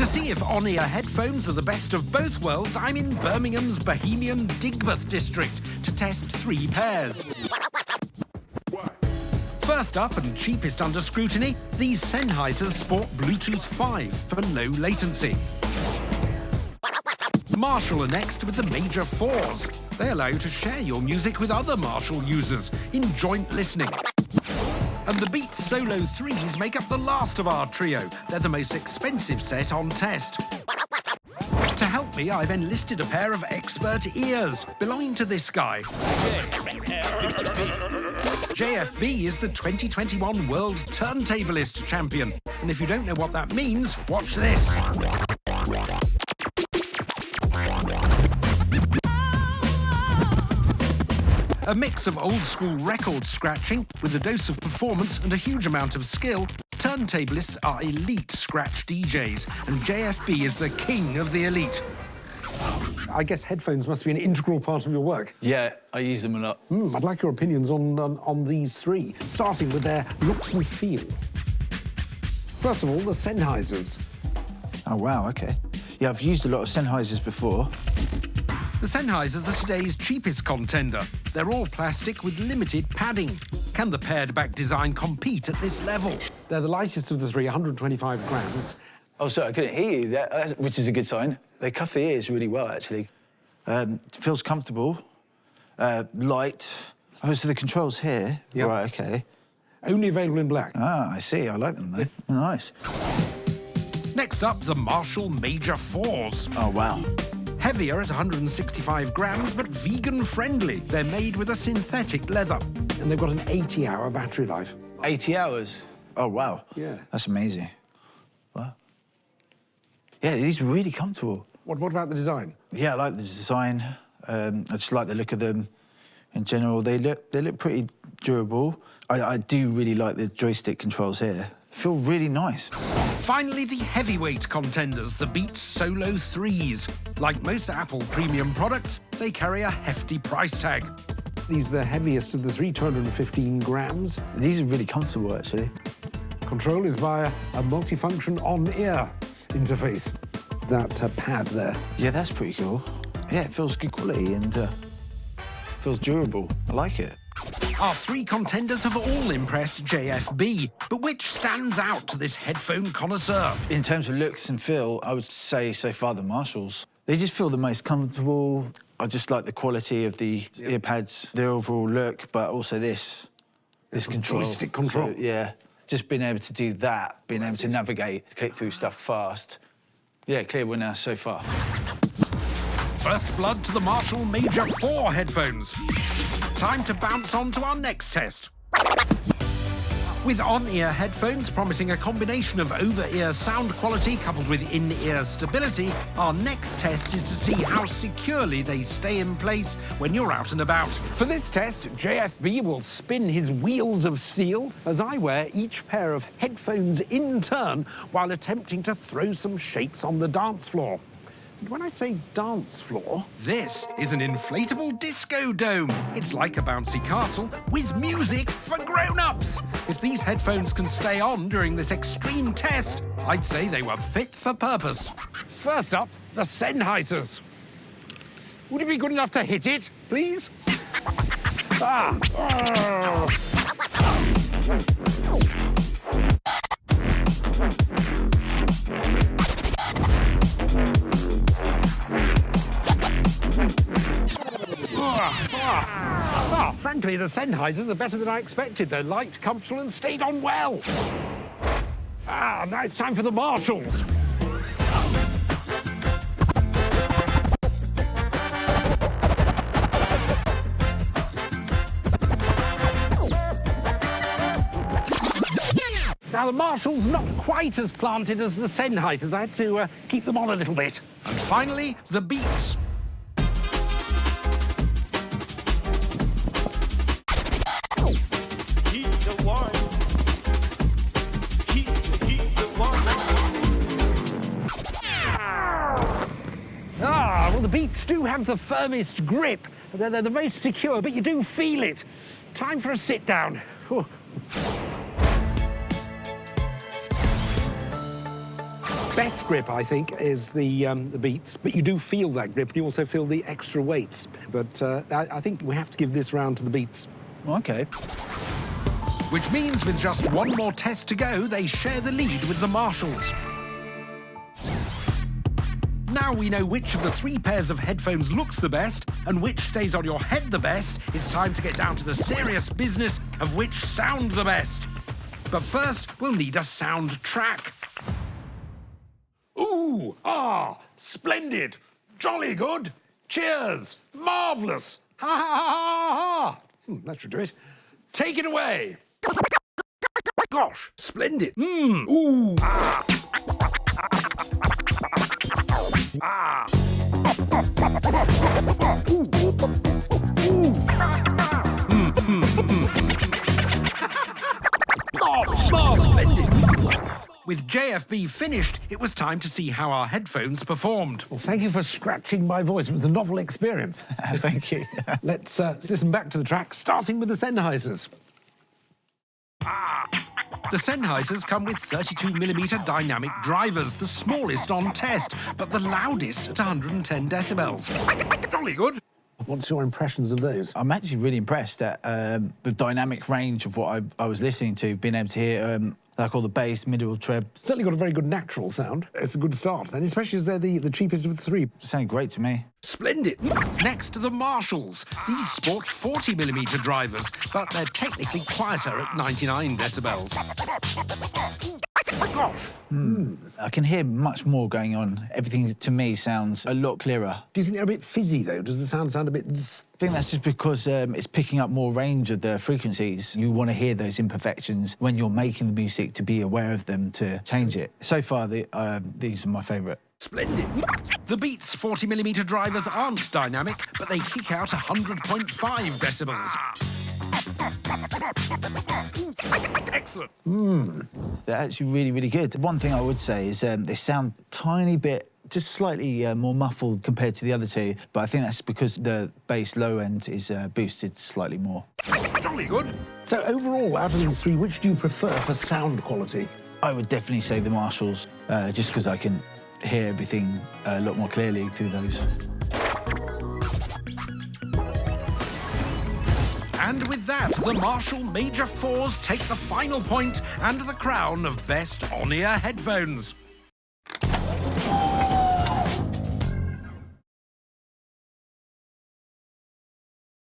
To see if on-ear headphones are the best of both worlds, I'm in Birmingham's Bohemian Digbeth district to test 3 pairs. First up and cheapest under scrutiny, these Sennheisers sport Bluetooth 5 for low latency. Marshall are next with the Major 4s. They allow you to share your music with other Marshall users in joint listening. And the Beats Solo 3s make up the last of our trio. They're the most expensive set on test. To help me, I've enlisted a pair of expert ears belonging to this guy. JFB is the 2021 World Turntablist Champion. And if you don't know what that means, watch this. A mix of old-school record scratching with a dose of performance and a huge amount of skill, turntablists are elite scratch DJs, and JFB is the king of the elite. I guess headphones must be an integral part of your work. Yeah, I use them a lot. I'd like your opinions on these 3, starting with their looks and feel. First of all, the Sennheisers. Oh, wow, OK. Yeah, I've used a lot of Sennheisers before. The Sennheisers are today's cheapest contender. They're all plastic with limited padding. Can the pared-back design compete at this level? They're the lightest of the 3, 125 grams. Oh, sorry, I couldn't hear you, which is a good sign. They cuff the ears really well, actually. It feels comfortable, light. Oh, so the controls here? Yep. Right, OK. Only available in black. Ah, I see. I like them, though. Nice. Next up, the Marshall Major 4s. Oh, wow. Heavier at 165 grams, but vegan-friendly. They're made with a synthetic leather. And they've got an 80-hour battery life. 80 hours? Oh, wow. Yeah. That's amazing. Wow. Yeah, these are really comfortable. What about the design? Yeah, I like the design. I just like the look of them in general. They look pretty durable. I do really like the joystick controls here. Feel really nice. Finally, the heavyweight contenders, the Beats Solo 3s. Like most Apple premium products, they carry a hefty price tag. These are the heaviest of the 3, 215 grams. These are really comfortable, actually. Control is via a multifunction on-ear interface. That pad there. Yeah, that's pretty cool. Yeah, it feels good quality and feels durable. I like it. Our 3 contenders have all impressed JFB, but which stands out to this headphone connoisseur? In terms of looks and feel, I would say so far the Marshalls. They just feel the most comfortable. I just like the quality of the earpads, their overall look, but also this control. Joystick control. So, yeah, just being able to do that, being able to navigate, click through stuff fast. Yeah, clear winner so far. First blood to the Marshall Major 4 headphones. Time to bounce on to our next test. With on-ear headphones promising a combination of over-ear sound quality coupled with in-ear stability, our next test is to see how securely they stay in place when you're out and about. For this test, JFB will spin his wheels of steel as I wear each pair of headphones in turn while attempting to throw some shapes on the dance floor. And when I say dance floor... This is an inflatable disco dome. It's like a bouncy castle with music for grown-ups. If these headphones can stay on during this extreme test, I'd say they were fit for purpose. First up, the Sennheisers. Would you be good enough to hit it, please? Ah! Frankly, the Sennheisers are better than I expected. They're light, comfortable, and stayed on well. Now it's time for the Marshalls. Now, the Marshall's not quite as planted as the Sennheisers. I had to keep them on a little bit. And finally, the Beats. Well, the Beats do have the firmest grip. They're the most secure, but you do feel it. Time for a sit-down. best grip, I think, is the Beats, but you do feel that grip, and you also feel the extra weights. But I think we have to give this round to the Beats. OK. Which means with just one more test to go, they share the lead with the Marshalls. Now we know which of the 3 pairs of headphones looks the best and which stays on your head the best. It's time to get down to the serious business of which sound the best. But first, we'll need a sound track. Ooh, ah, splendid, jolly good, cheers, marvellous, ha ha ha ha ha. That should do it. Take it away. Gosh, splendid. Ooh, ah. Ah. Ooh. Ooh. Oh, splendid. With JFB finished, it was time to see how our headphones performed. Well, thank you for scratching my voice. It was a novel experience. Thank you. Let's listen back to the track, starting with the Sennheisers. The Sennheisers come with 32mm dynamic drivers, the smallest on test, but the loudest at 110 decibels. Jolly good. What's your impressions of those? I'm actually really impressed at the dynamic range of what I was listening to, being able to hear, like all the bass, middle, treb. Certainly got a very good natural sound. It's a good start, and especially as they're the cheapest of the 3. It sounded great to me. Splendid. Next to the Marshalls. These sport 40mm drivers, but they're technically quieter at 99 decibels. Gosh. I can hear much more going on. Everything, to me, sounds a lot clearer. Do you think they're a bit fizzy, though? Does the sound a bit... I think that's just because it's picking up more range of the frequencies. You want to hear those imperfections when you're making the music, to be aware of them, to change it. So far, these are my favourite. Splendid. The Beats 40mm drivers aren't dynamic, but they kick out 100.5 decibels. Excellent. They're actually really, really good. One thing I would say is they sound a tiny bit, just slightly more muffled compared to the other 2, but I think that's because the bass low end is boosted slightly more. Jolly good. So overall, out of these 3, which do you prefer for sound quality? I would definitely say the Marshalls, just because I can hear everything a lot more clearly through those. And with that, the Marshall Major 4s take the final point and the crown of Best On-Ear Headphones.